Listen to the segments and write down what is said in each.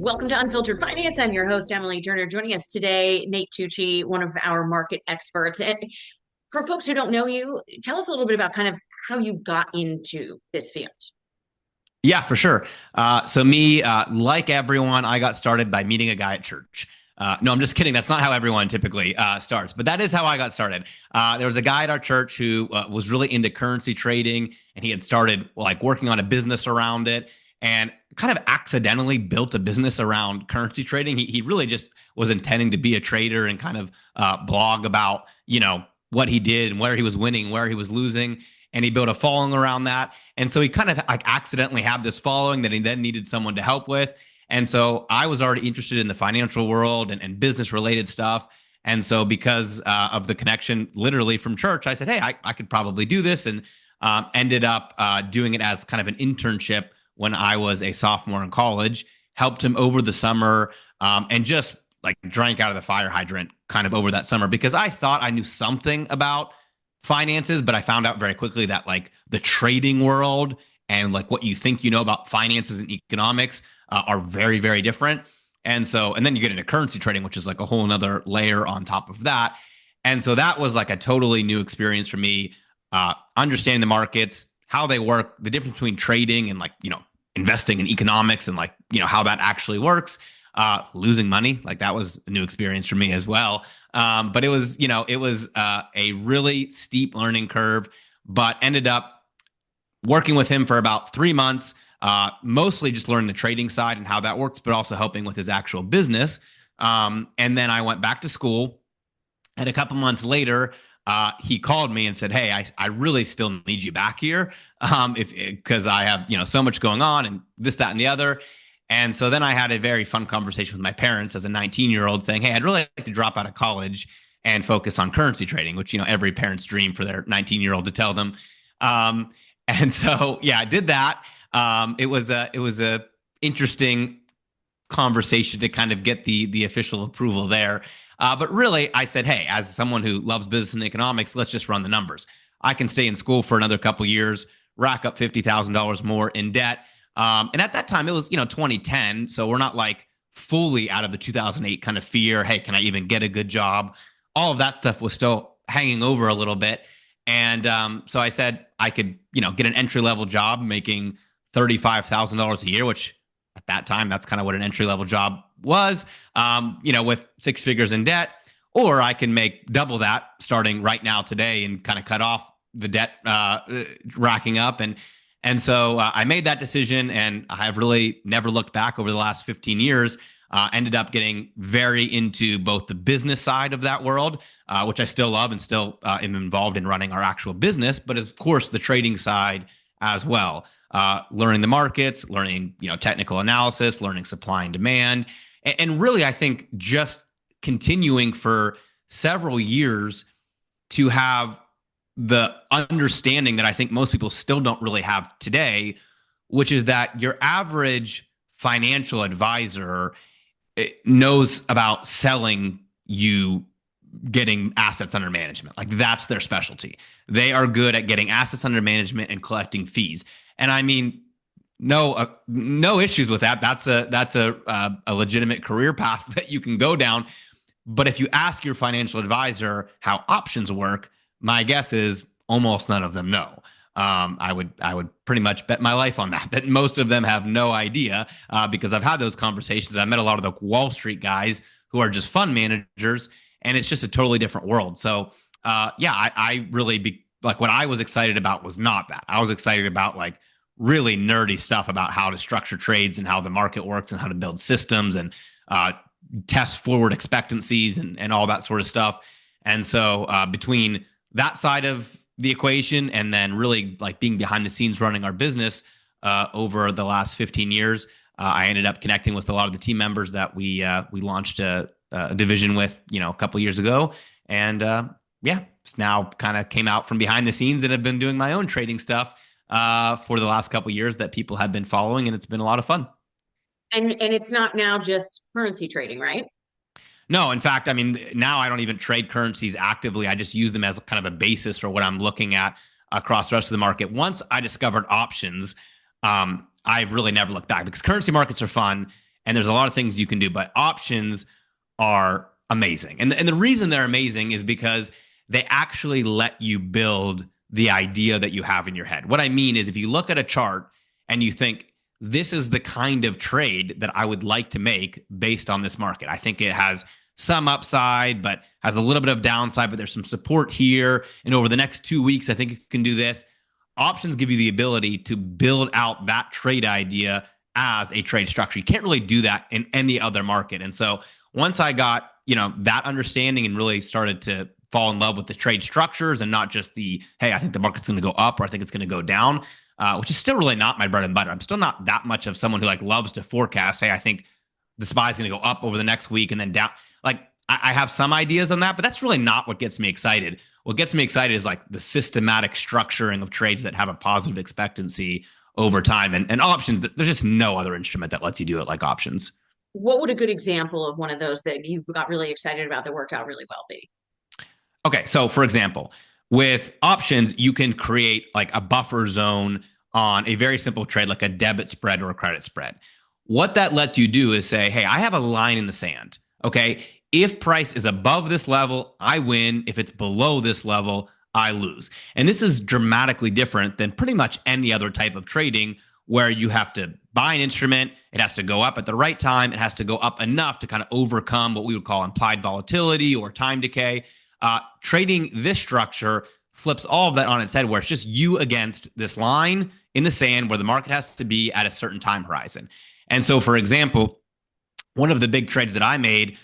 Welcome to Unfiltered Finance. I'm your host, Emily Turner. Joining us today, Nate Tucci, one of our market experts. And for folks who don't know you, tell us a little bit about kind of how you got into this field. Yeah, for sure. So me, like everyone, I got started by meeting a guy at church. No, I'm just kidding. That's not how everyone typically starts, but that is how I got started. There was a guy at our church who was really into currency trading, and he had started like working on a business around it, and kind of accidentally built a business around currency trading. He really just was intending to be a trader and kind of blog about what he did and where he was winning, where he was losing, and he built a following around that. And so he kind of like accidentally had this following that he then needed someone to help with. And so I was already interested in the financial world and business related stuff. And so because of the connection literally from church, I said, hey, I could probably do this, and ended up doing it as kind of an internship when I was a sophomore in college, helped him over the summer, and just like drank out of the fire hydrant kind of over that summer because I thought I knew something about finances, but I found out very quickly that like the trading world and like what you think you know about finances and economics are very, very different. And then you get into currency trading, which is like a whole nother layer on top of that. And so that was like a totally new experience for me, understanding the markets, how they work, the difference between trading and investing in economics and how that actually works. Losing money, like that was a new experience for me as well. But it was a really steep learning curve, but ended up working with him for about 3 months, mostly just learning the trading side and how that works, but also helping with his actual business. And then I went back to school, and a couple months later, he called me and said, "Hey, I really still need you back here, because I have so much going on and this, that, and the other." And so then I had a very fun conversation with my parents as a 19-year-old saying, hey, I'd really like to drop out of college and focus on currency trading, which, every parent's dream for their 19-year-old to tell them. And so, yeah, I did that. It was a interesting conversation to kind of get the official approval there. But really, I said, hey, as someone who loves business and economics, let's just run the numbers. I can stay in school for another couple years, rack up $50,000 more in debt. And at that time, it was 2010, so we're not like fully out of the 2008 kind of fear. Hey, can I even get a good job? All of that stuff was still hanging over a little bit, and so I said I could get an entry level job making $35,000 a year, which at that time that's kind of what an entry level job was. With six figures in debt, or I can make double that starting right now today and kind of cut off the debt racking up and so I made that decision, and I have really never looked back over the last 15 years. Ended up getting very into both the business side of that world, which I still love and still am involved in running our actual business, but of course the trading side as well. Learning the markets, learning technical analysis, learning supply and demand, and really I think just continuing for several years to have the understanding that I think most people still don't really have today, which is that your average financial advisor knows about selling you getting assets under management. Like that's their specialty. They are good at getting assets under management and collecting fees. And I mean, no issues with that. That's a legitimate career path that you can go down. But if you ask your financial advisor how options work, my guess is almost none of them know. I would pretty much bet my life on that most of them have no idea, because I've had those conversations. I met a lot of the Wall Street guys who are just fund managers, and it's just a totally different world. So I really like what I was excited about was not that. I was excited about like really nerdy stuff about how to structure trades and how the market works and how to build systems and test forward expectancies and all that sort of stuff. And so between that side of the equation and then really like being behind the scenes running our business over the last 15 years, I ended up connecting with a lot of the team members that we launched a division with a couple years ago, and it's now kind of came out from behind the scenes and have been doing my own trading stuff for the last couple years that people have been following, and it's been a lot of fun. And it's not now just currency trading, right? No, in fact, I mean, now I don't even trade currencies actively. I just use them as kind of a basis for what I'm looking at across the rest of the market. Once I discovered options, I've really never looked back because currency markets are fun. and there's a lot of things you can do, but options are amazing. And the reason they're amazing is because they actually let you build the idea that you have in your head. What I mean is if you look at a chart and you think, this is the kind of trade that I would like to make based on this market. I think it has some upside, but has a little bit of downside, but there's some support here. And over the next 2 weeks, I think you can do this. Options give you the ability to build out that trade idea as a trade structure. You can't really do that in any other market. And so once I got, that understanding and really started to fall in love with the trade structures and not just the, hey, I think the market's going to go up or I think it's going to go down, which is still really not my bread and butter. I'm still not that much of someone who loves to forecast. Hey, I think the SPY is going to go up over the next week and then down. I have some ideas on that, but that's really not what gets me excited. What gets me excited is the systematic structuring of trades that have a positive expectancy over time. And options, there's just no other instrument that lets you do it like options. What would a good example of one of those that you got really excited about that worked out really well be? Okay, so for example, with options, you can create a buffer zone on a very simple trade, like a debit spread or a credit spread. What that lets you do is say, hey, I have a line in the sand. Okay, if price is above this level, I win. If it's below this level, I lose. And this is dramatically different than pretty much any other type of trading where you have to buy an instrument. It has to go up at the right time. It has to go up enough to kind of overcome what we would call implied volatility or time decay. Trading this structure flips all of that on its head, where it's just you against this line in the sand where the market has to be at a certain time horizon. And so, for example, one of the big trades that I made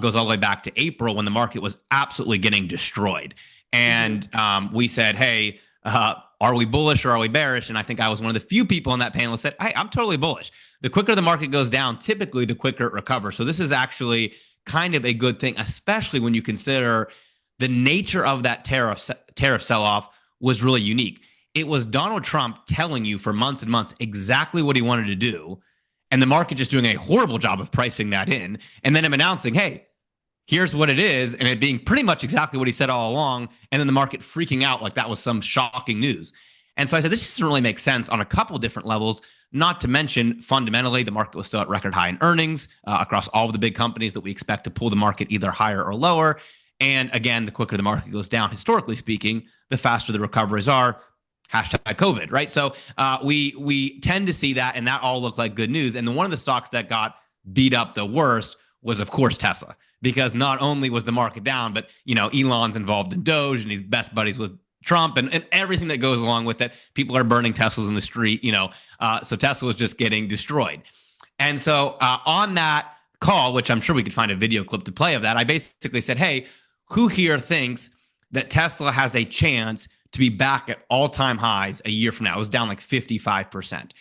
goes all the way back to April when the market was absolutely getting destroyed. And we said, hey, are we bullish or are we bearish? And I think I was one of the few people on that panel who said, hey, I'm totally bullish. The quicker the market goes down, typically the quicker it recovers. So this is actually kind of a good thing, especially when you consider the nature of that tariff sell-off was really unique. It was Donald Trump telling you for months and months exactly what he wanted to do, and the market just doing a horrible job of pricing that in, and then him announcing, hey, here's what it is, and it being pretty much exactly what he said all along, and then the market freaking out like that was some shocking news. And so I said, this doesn't really make sense on a couple different levels, not to mention fundamentally, the market was still at record high in earnings across all of the big companies that we expect to pull the market either higher or lower. And again, the quicker the market goes down, historically speaking, the faster the recoveries are. Hashtag COVID, right? So we tend to see that, and that all looked like good news. And one of the stocks that got beat up the worst was, of course, Tesla, because not only was the market down, but Elon's involved in Doge, and he's best buddies with Trump, and everything that goes along with it. People are burning Teslas in the street, so Tesla was just getting destroyed. And so on that call, which I'm sure we could find a video clip to play of that, I basically said, hey, who here thinks that Tesla has a chance to be back at all-time highs a year from now? It was down 55%.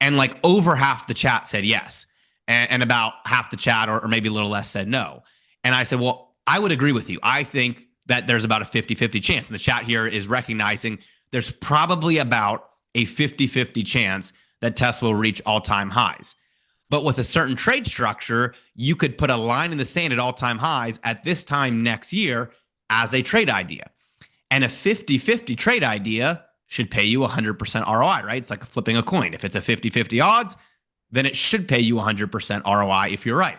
And over half the chat said yes. And about half the chat, or maybe a little less, said no. And I said, well, I would agree with you. I think that there's about a 50-50 chance. And the chat here is recognizing there's probably about a 50-50 chance that Tesla will reach all-time highs. But with a certain trade structure, you could put a line in the sand at all-time highs at this time next year as a trade idea. And a 50-50 trade idea should pay you 100% ROI, right? It's like flipping a coin. If it's a 50-50 odds, then it should pay you 100% ROI if you're right.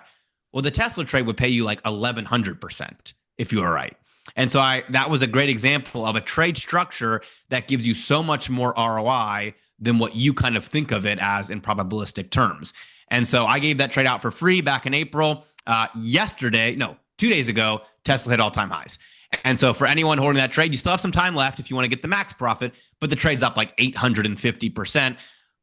Well, the Tesla trade would pay you 1,100% if you were right. And so that was a great example of a trade structure that gives you so much more ROI than what you kind of think of it as in probabilistic terms. And so I gave that trade out for free back in April. 2 days ago, Tesla hit all-time highs. And so for anyone holding that trade, you still have some time left if you want to get the max profit, but the trade's up 850%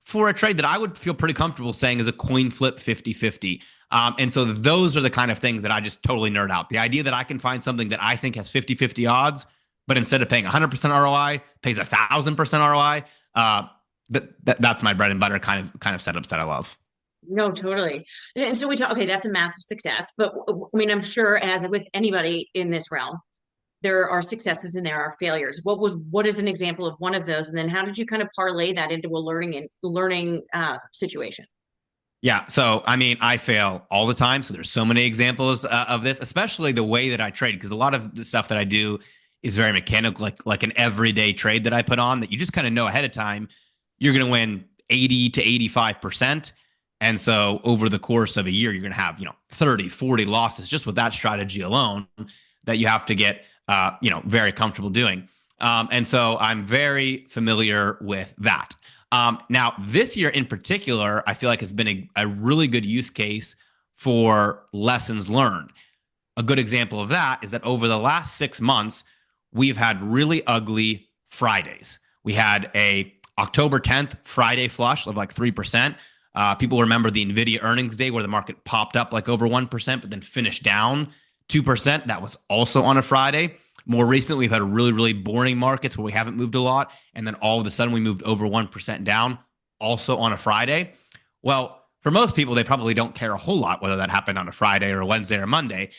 for a trade that I would feel pretty comfortable saying is a coin flip 50-50. And so those are the kind of things that I just totally nerd out. The idea that I can find something that I think has 50-50 odds, but instead of paying 100% ROI, pays 1,000% ROI. That's my bread and butter kind of setups that I love. No, totally. And so we talk, okay, that's a massive success, but I mean, I'm sure as with anybody in this realm, there are successes and there are failures. What is an example of one of those? And then how did you kind of parlay that into a learning situation? Yeah. So, I mean, I fail all the time. So there's so many examples of this, especially the way that I trade, because a lot of the stuff that I do is very mechanical, like an everyday trade that I put on that you just kind of know ahead of time, you're going to win 80 to 85%. And so over the course of a year, you're going to have, 30, 40 losses just with that strategy alone that you have to get, very comfortable doing. And so I'm very familiar with that. Now, this year in particular, I feel like has been a really good use case for lessons learned. A good example of that is that over the last 6 months, we've had really ugly Fridays. We had a October 10th Friday flush of like 3%. People remember the NVIDIA earnings day where the market popped up like over 1%, but then finished down 2%. That was also on a Friday. More recently, we've had really, really boring markets where we haven't moved a lot. And then all of a sudden, we moved over 1% down, also on a Friday. Well, for most people, they probably don't care a whole lot whether that happened on a Friday or a Wednesday or Monday.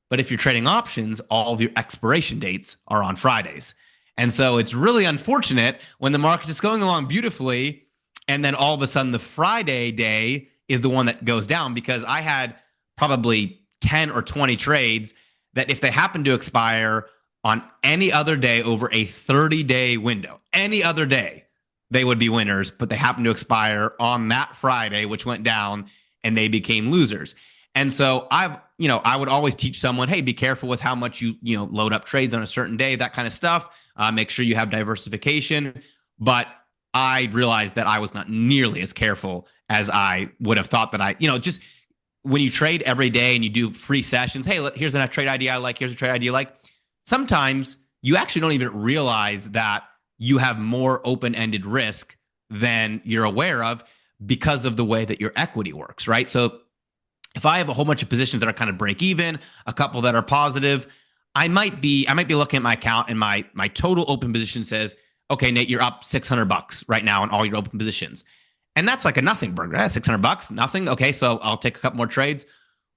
But if you're trading options, all of your expiration dates are on Fridays. And so it's really unfortunate when the market is going along beautifully and then all of a sudden the Friday day is the one that goes down, because I had probably 10 or 20 trades that if they happen to expire on any other day over a 30-day window, any other day, they would be winners, but they happen to expire on that Friday, which went down, and they became losers. And so I would always teach someone, hey, be careful with how much you load up trades on a certain day, that kind of stuff. Make sure you have diversification. But I realized that I was not nearly as careful as I would have thought that just when you trade every day and you do free sessions, hey, here's a trade idea I like, here's a trade idea I like. Sometimes you actually don't even realize that you have more open-ended risk than you're aware of because of the way that your equity works, right? So if I have a whole bunch of positions that are kind of break even, a couple that are positive, I might be looking at my account and my total open position says, okay, Nate, you're up $600 right now on all your open positions. And that's like a nothing burger, right? $600, nothing. Okay, so I'll take a couple more trades.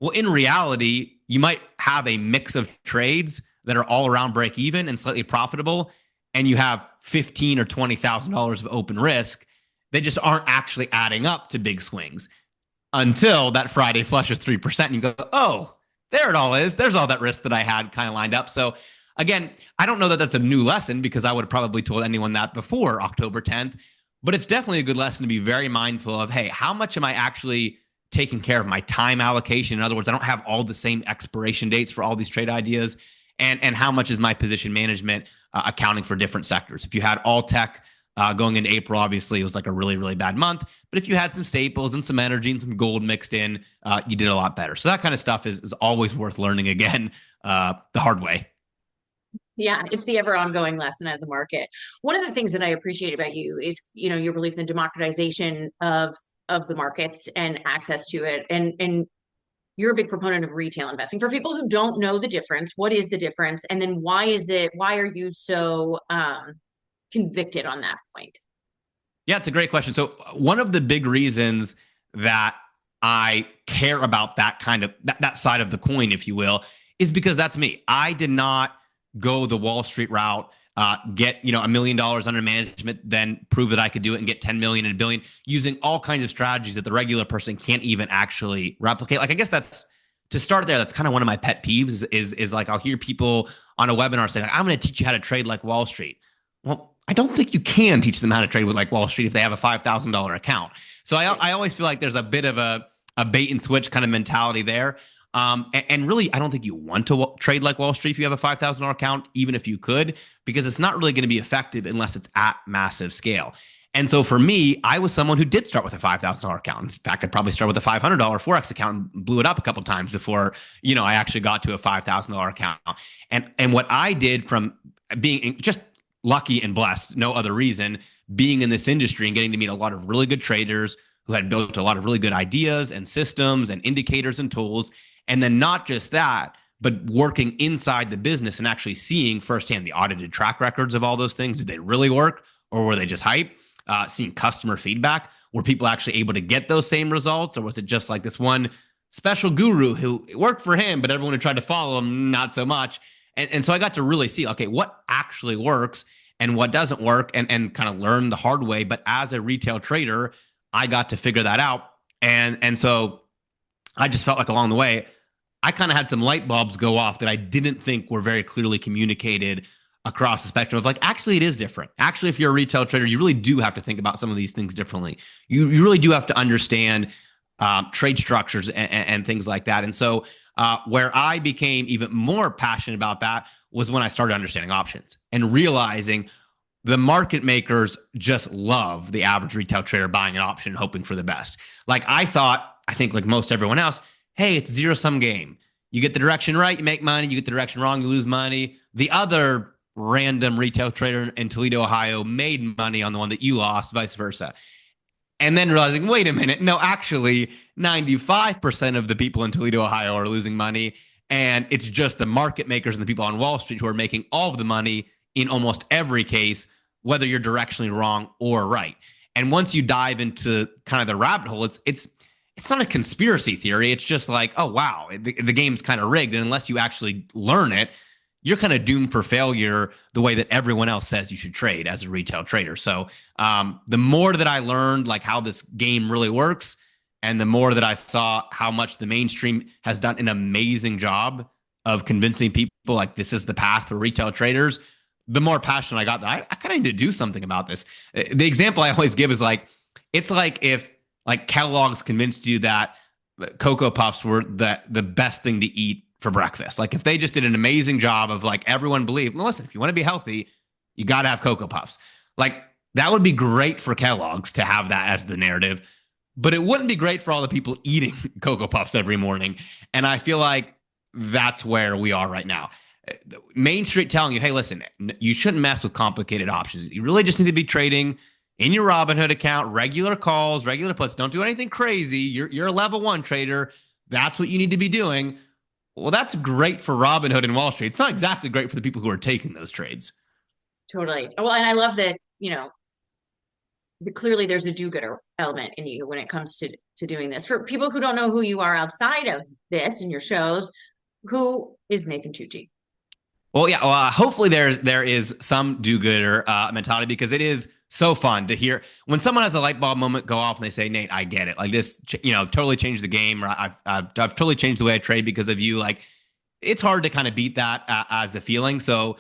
Well, in reality, you might have a mix of trades that are all around break even and slightly profitable, and you have $15,000 or $20,000 of open risk. They just aren't actually adding up to big swings until that Friday flushes 3%, and you go, oh, there it all is. There's all that risk that I had kind of lined up. So again, I don't know that that's a new lesson, because I would have probably told anyone that before October 10th, but it's definitely a good lesson to be very mindful of, hey, how much am I actually taking care of my time allocation? In other words, I don't have all the same expiration dates for all these trade ideas. And how much is my position management accounting for different sectors? If you had all tech going into April, obviously it was like a really, really bad month. But if you had some staples and some energy and some gold mixed in, you did a lot better. So that kind of stuff is always worth learning again the hard way. Yeah, it's the ever ongoing lesson of the market. One of the things that I appreciate about you is, your belief in the democratization of the markets and access to it. And you're a big proponent of retail investing. For people who don't know the difference, what is the difference? And then why are you so convicted on that point? Yeah, it's a great question. So one of the big reasons that I care about that kind of that side of the coin, if you will, is because that's me. I did not go the Wall Street route, get $1 million under management, then prove that I could do it and get 10 million and a billion, using all kinds of strategies that the regular person can't even actually replicate. Like, I guess that's to start there. That's kind of one of my pet peeves is like I'll hear people on a webinar saying, like, I'm going to teach you how to trade like Wall Street. Well, I don't think you can teach them how to trade with like Wall Street if they have a $5,000 account. So I always feel like there's a bit of a bait and switch kind of mentality there. And really, I don't think you want to trade like Wall Street if you have a $5,000 account, even if you could, because it's not really going to be effective unless it's at massive scale. And so for me, I was someone who did start with a $5,000 account. In fact, I'd probably start with a $500 Forex account and blew it up a couple of times before, I actually got to a $5,000 account. And what I did from being just lucky and blessed, no other reason, being in this industry and getting to meet a lot of really good traders who had built a lot of really good ideas and systems and indicators and tools. And then not just that, but working inside the business and actually seeing firsthand the audited track records of all those things. Did they really work, or were they just hype? Seeing customer feedback. Were people actually able to get those same results, or was it just like this one special guru who worked for him, but everyone who tried to follow him, not so much? And so I got to really see, okay, what actually works and what doesn't work, and kind of learn the hard way. But as a retail trader, I got to figure that out. And so I just felt like along the way, I kind of had some light bulbs go off that I didn't think were very clearly communicated across the spectrum of like, actually, it is different. Actually, if you're a retail trader, you really do have to think about some of these things differently. You really do have to understand trade structures and things like that. And so where I became even more passionate about that was when I started understanding options and realizing the market makers just love the average retail trader buying an option, hoping for the best. Like I thought, I think like most everyone else, hey, it's a zero sum game. You get the direction right, you make money. You get the direction wrong, you lose money. The other random retail trader in Toledo, Ohio made money on the one that you lost, vice versa. And then realizing, wait a minute, no, actually, 95% of the people in Toledo, Ohio are losing money. And it's just the market makers and the people on Wall Street who are making all of the money in almost every case, whether you're directionally wrong or right. And once you dive into kind of the rabbit hole, it's not a conspiracy theory. It's just like, oh wow, the game's kind of rigged. And unless you actually learn it, you're kind of doomed for failure the way that everyone else says you should trade as a retail trader. So the more that I learned like how this game really works, and the more that I saw how much the mainstream has done an amazing job of convincing people like this is the path for retail traders, the more passionate I got. I kind of need to do something about this. The example I always give is like, it's like if like Kellogg's convinced you that Cocoa Puffs were the best thing to eat for breakfast. Like if they just did an amazing job of like everyone believed, well, listen, if you want to be healthy, you got to have Cocoa Puffs. Like that would be great for Kellogg's to have that as the narrative, but it wouldn't be great for all the people eating Cocoa Puffs every morning. And I feel like that's where we are right now. Main Street telling you, hey, listen, you shouldn't mess with complicated options. You really just need to be trading in your Robinhood account, regular calls, regular puts. Don't do anything crazy. You're a level one trader. That's what you need to be doing. Well, that's great for Robinhood and Wall Street. It's not exactly great for the people who are taking those trades. Totally. Well, and I love that, clearly there's a do-gooder element in you when it comes to doing this. For people who don't know who you are outside of this and your shows, who is Nathan Tucci? Well, yeah. Well, hopefully there is some do-gooder mentality because it is so fun to hear when someone has a light bulb moment go off and they say, "Nate, I get it. Like this, totally changed the game, or I've totally changed the way I trade because of you." Like it's hard to kind of beat that as a feeling. So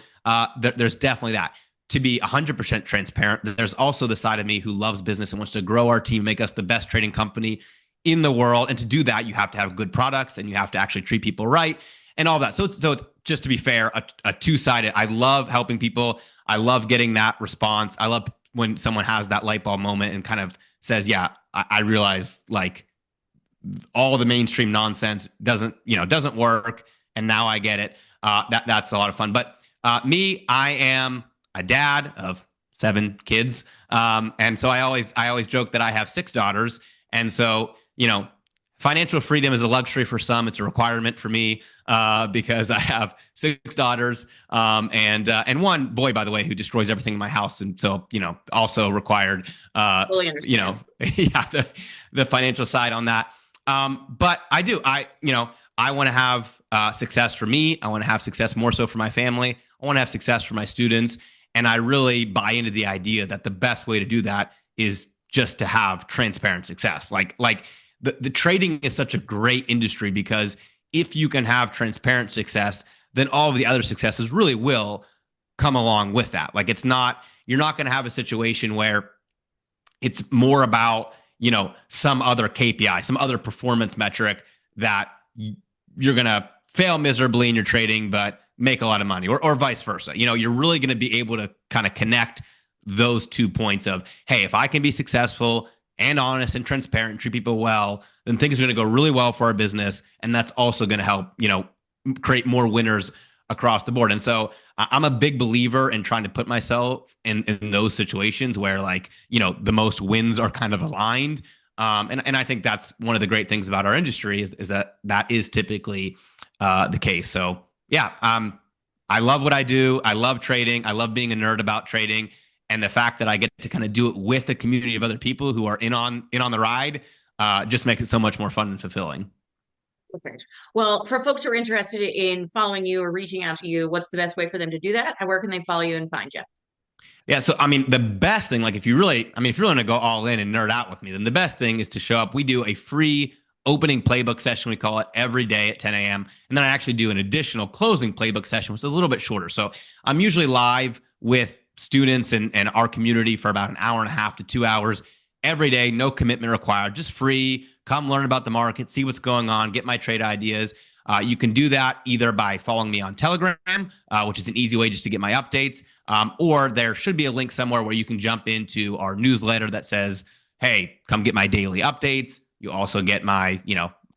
there's definitely that. To be 100% transparent, there's also the side of me who loves business and wants to grow our team, make us the best trading company in the world. And to do that, you have to have good products and you have to actually treat people right and all that. So it's just to be fair, a two-sided. I love helping people. I love getting that response. I love when someone has that light bulb moment and kind of says, yeah, I realize like all the mainstream nonsense doesn't work. And now I get it. That's a lot of fun. But me, I am a dad of 7 kids. And so I always joke that I have 6 daughters. And so, financial freedom is a luxury for some. It's a requirement for me because I have 6 daughters and one boy, by the way, who destroys everything in my house. And so, also required, Fully understand. yeah, the financial side on that. But I do, I want to have success for me. I want to have success more so for my family. I want to have success for my students. And I really buy into the idea that the best way to do that is just to have transparent success. Like the trading is such a great industry because if you can have transparent success, then all of the other successes really will come along with that. Like you're not going to have a situation where it's more about, some other KPI, some other performance metric that you're going to fail miserably in your trading, but make a lot of money or vice versa. You're really going to be able to kind of connect those 2 points of, hey, if I can be successful and honest and transparent and treat people well, then things are going to go really well for our business. And that's also going to help, create more winners across the board. And so I'm a big believer in trying to put myself in those situations where the most wins are kind of aligned. And I think that's one of the great things about our industry is that is typically the case. So yeah, I love what I do. I love trading. I love being a nerd about trading. And the fact that I get to kind of do it with a community of other people who are in on the ride just makes it so much more fun and fulfilling. Perfect. Well, for folks who are interested in following you or reaching out to you, what's the best way for them to do that? Where can they follow you and find you? Yeah. So, I mean, the best thing, like if you're going to go all in and nerd out with me, then the best thing is to show up. We do a free opening playbook session, we call it, every day at 10 a.m. And then I actually do an additional closing playbook session, which is a little bit shorter. So I'm usually live with students and our community for about an hour and a half to 2 hours every day, no commitment required, just free come learn about the market, see what's going on, get my trade ideas. You can do that either by following me on Telegram, which is an easy way just to get my updates, or there should be a link somewhere where you can jump into our newsletter that says, hey, come get my daily updates. You also get my,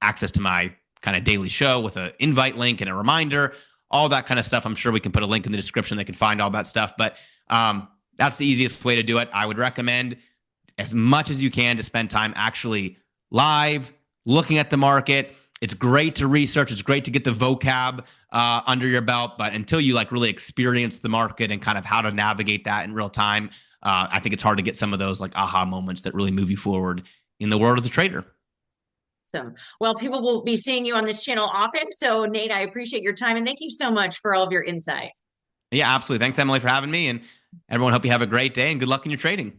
access to my kind of daily show with an invite link and a reminder, all that kind of stuff. I'm sure we can put a link in the description that can find all that stuff. But that's the easiest way to do it. I would recommend as much as you can to spend time actually live, looking at the market. It's great to research. It's great to get the vocab under your belt. But until you really experience the market and kind of how to navigate that in real time, I think it's hard to get some of those aha moments that really move you forward in the world as a trader. Awesome. Well, people will be seeing you on this channel often. So, Nate, I appreciate your time and thank you so much for all of your insight. Yeah, absolutely. Thanks, Emily, for having me. And everyone, hope you have a great day and good luck in your trading.